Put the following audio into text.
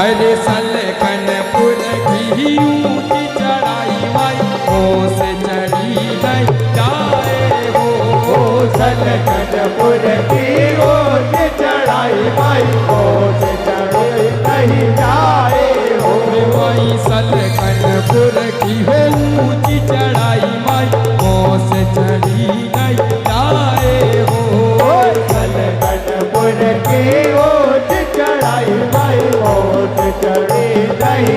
अरे सलकनपुर की ऊंची चढ़ाई माई मोस चढ़ी नहीं जाए हो। सलकनपुर की ऊंची चढ़ाई माई मोस चढ़ी नहीं जाए हो। माई सलकनपुर की हो ऊंची चढ़ाई माई मोस चढ़ी नहीं जाए हो। सलकनपुर की ऊंची चढ़ाई माई मोस चढ़ी नहीं